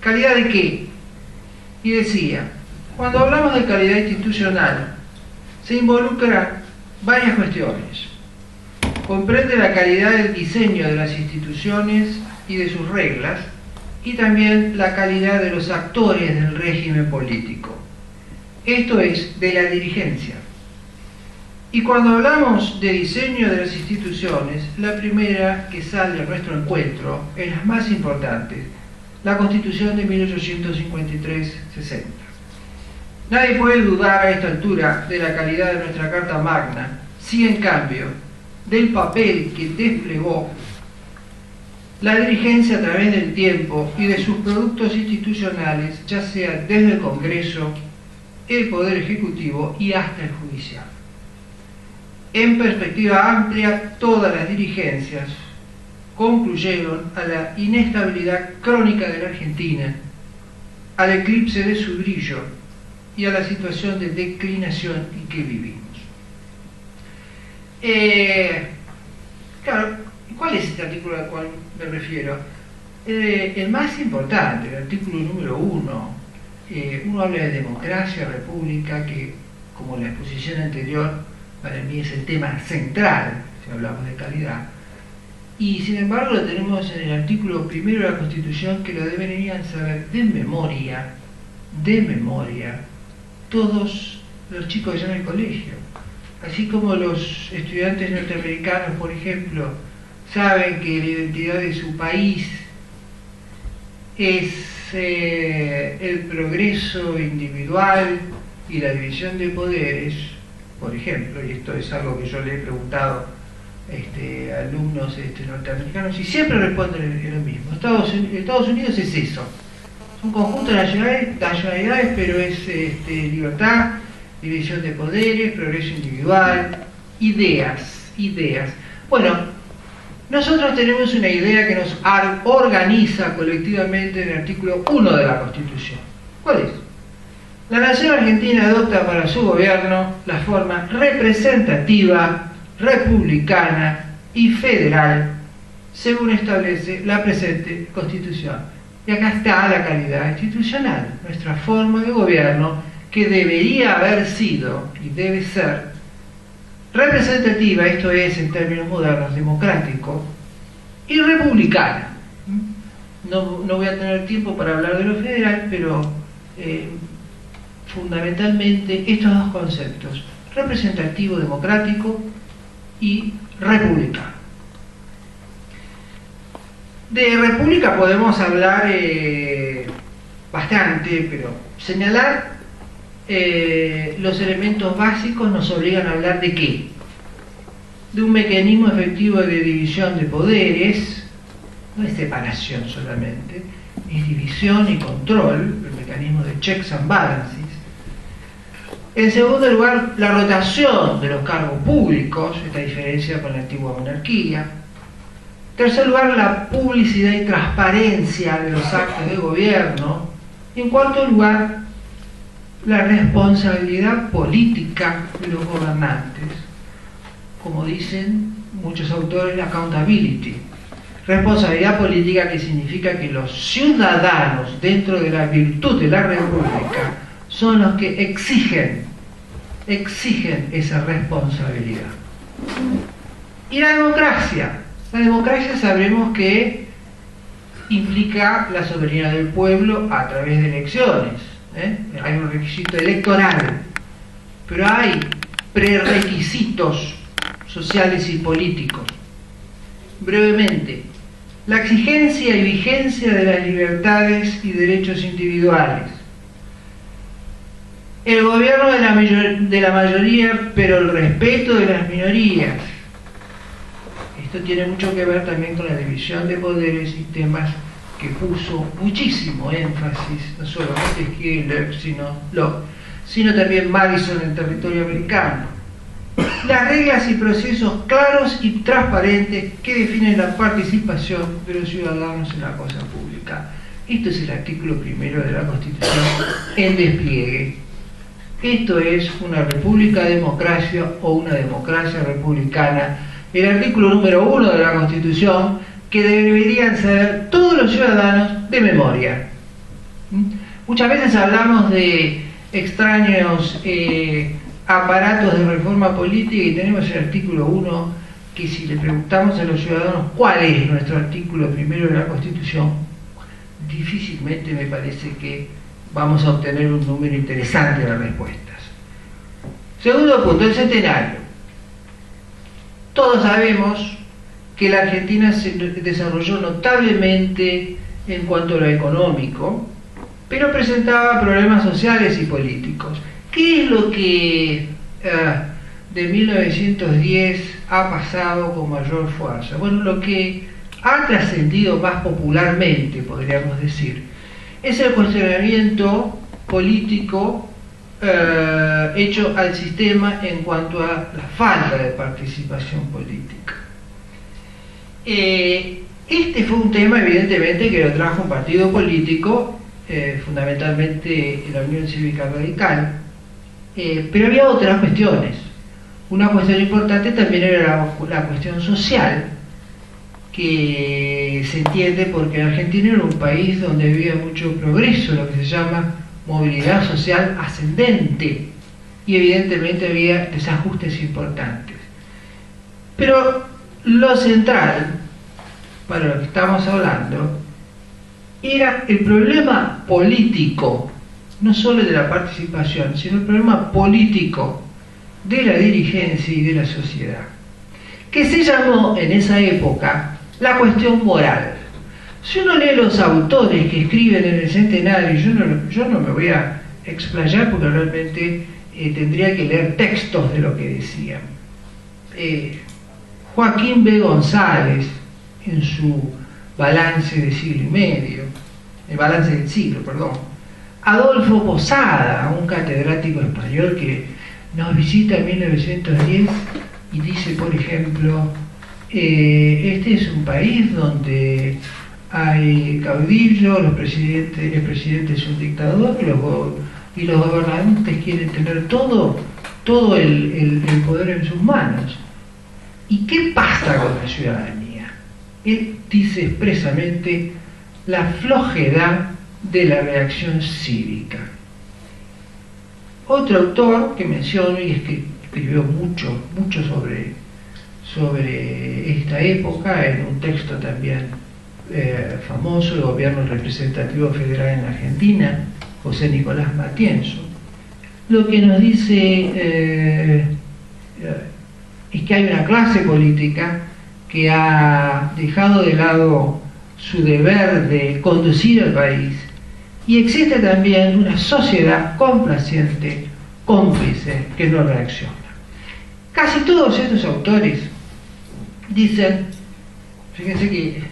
¿calidad de qué? Y decía, cuando hablamos de calidad institucional, se involucran varias cuestiones. Comprende la calidad del diseño de las instituciones y de sus reglas, y también la calidad de los actores del régimen político. Esto es, de la dirigencia. Y cuando hablamos de diseño de las instituciones, la primera que sale a nuestro encuentro es la más importante, la Constitución de 1853-60. Nadie puede dudar a esta altura de la calidad de nuestra Carta Magna, si en cambio del papel que desplegó la dirigencia a través del tiempo y de sus productos institucionales, ya sea desde el Congreso, el Poder Ejecutivo y hasta el Judicial. En perspectiva amplia, todas las dirigencias concluyeron a la inestabilidad crónica de la Argentina, al eclipse de su brillo y a la situación de declinación en que vivimos. Claro, ¿cuál es este artículo al cual me refiero? El más importante, el artículo número 1. Uno habla de democracia, república, que como la exposición anterior, para mí es el tema central, si hablamos de calidad. Y sin embargo lo tenemos en el artículo 1 de la Constitución, que lo deberían saber de memoria, todos los chicos ya en el colegio. Así como los estudiantes norteamericanos, por ejemplo, saben que la identidad de su país es el progreso individual y la división de poderes, por ejemplo, y esto es algo que yo le he preguntado a alumnos norteamericanos y siempre responden lo mismo. Estados Unidos es eso, es un conjunto de nacionalidades, pero es libertad, división de poderes, progreso individual, ideas. Bueno, nosotros tenemos una idea que nos organiza colectivamente en el artículo 1 de la Constitución. ¿Cuál es? La nación argentina adopta para su gobierno la forma representativa, republicana y federal, según establece la presente Constitución. Y acá está la calidad institucional, nuestra forma de gobierno, que debería haber sido y debe ser representativa, esto es, en términos modernos, democrático, y republicana. No voy a tener tiempo para hablar de lo federal, pero fundamentalmente estos dos conceptos, representativo, democrático y republicano. De república podemos hablar bastante, pero señalar los elementos básicos nos obligan a hablar de ¿qué? De un mecanismo efectivo de división de poderes, no es separación solamente, es división y control, el mecanismo de checks and balances. En segundo lugar, la rotación de los cargos públicos, esta diferencia con la antigua monarquía. En tercer lugar, la publicidad y transparencia de los actos de gobierno. Y en cuarto lugar, la responsabilidad política de los gobernantes. Como dicen muchos autores, la accountability. Responsabilidad política, que significa que los ciudadanos, dentro de la virtud de la república, son los que exigen esa responsabilidad. Y la democracia sabremos que implica la soberanía del pueblo a través de elecciones. Hay un requisito electoral, pero hay prerequisitos sociales y políticos. Brevemente, la exigencia y vigencia de las libertades y derechos individuales, el gobierno de la mayoría, pero el respeto de las minorías. Esto tiene mucho que ver también con la división de poderes y temas que puso muchísimo énfasis, no solo Montesquieu, sino también Madison en el territorio americano. Las reglas y procesos claros y transparentes que definen la participación de los ciudadanos en la cosa pública. Esto es el artículo 1 de la Constitución en despliegue. Esto es una república democracia o una democracia republicana. El artículo número 1 de la Constitución, que deberían saber todos los ciudadanos de memoria. Muchas veces hablamos de extraños aparatos de reforma política y tenemos el artículo 1 que si le preguntamos a los ciudadanos cuál es nuestro artículo primero de la Constitución, difícilmente me parece que vamos a obtener un número interesante de respuestas. Segundo punto, el centenario. Todos sabemos que la Argentina se desarrolló notablemente en cuanto a lo económico, pero presentaba problemas sociales y políticos. ¿Qué es lo que de 1910 ha pasado con mayor fuerza? Bueno, lo que ha trascendido más popularmente, podríamos decir, es el cuestionamiento político hecho al sistema en cuanto a la falta de participación política. Este fue un tema, evidentemente, que lo trajo un partido político, fundamentalmente la Unión Cívica Radical, pero había otras cuestiones. Una cuestión importante también era la cuestión social, que se entiende porque Argentina era un país donde había mucho progreso, lo que se llama movilidad social ascendente, y evidentemente había desajustes importantes. Pero lo central, para lo que estamos hablando, era el problema político, no solo de la participación, sino el problema político de la dirigencia y de la sociedad, que se llamó en esa época la cuestión moral. Si uno lee los autores que escriben en el centenario, yo no me voy a explayar porque realmente tendría que leer textos de lo que decían. Joaquín B. González, en su balance de siglo y medio, el balance del siglo, perdón. Adolfo Posada, un catedrático español que nos visita en 1910 y dice, por ejemplo, este es un país donde hay caudillos, el presidente es un dictador y los gobernantes quieren tener todo el poder en sus manos. ¿Y qué pasa con la ciudadanía? Él dice expresamente la flojedad de la reacción cívica. Otro autor que menciono y es que escribió mucho sobre esta época en un texto también famoso, el gobierno representativo federal en la Argentina, José Nicolás Matienzo, lo que nos dice es que hay una clase política que ha dejado de lado su deber de conducir al país y existe también una sociedad complaciente, cómplice, que no reacciona. Casi todos estos autores dicen, fíjense que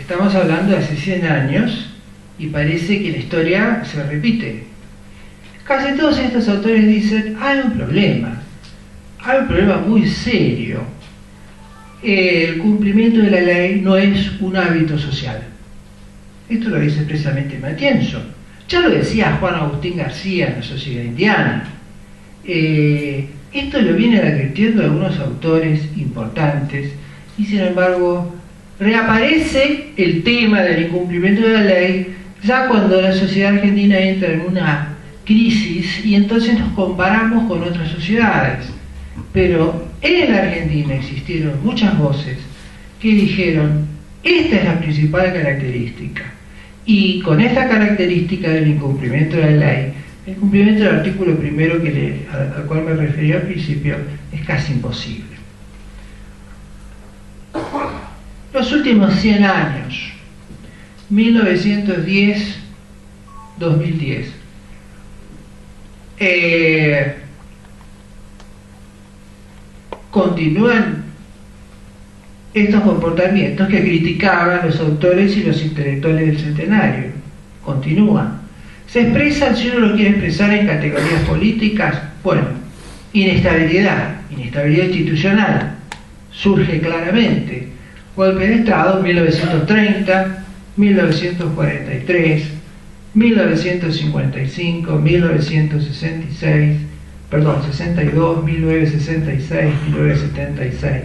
estamos hablando de hace 100 años y parece que la historia se repite. Casi todos estos autores dicen, hay un problema muy serio. El cumplimiento de la ley no es un hábito social. Esto lo dice expresamente Matienzo. Ya lo decía Juan Agustín García en La Sociedad Indiana. Esto lo vienen advirtiendo algunos autores importantes y sin embargo reaparece el tema del incumplimiento de la ley ya cuando la sociedad argentina entra en una crisis y entonces nos comparamos con otras sociedades. Pero en la Argentina existieron muchas voces que dijeron, esta es la principal característica, y con esta característica del incumplimiento de la ley, el cumplimiento del artículo primero al cual me refería al principio es casi imposible. Los últimos 100 años, 1910-2010, continúan estos comportamientos que criticaban los autores y los intelectuales del centenario. Continúan. Se expresan, si uno lo quiere expresar en categorías políticas, bueno, inestabilidad institucional, surge claramente. Golpe de Estado, 1930, 1943, 1955, 1966, 62, 1966, 1976.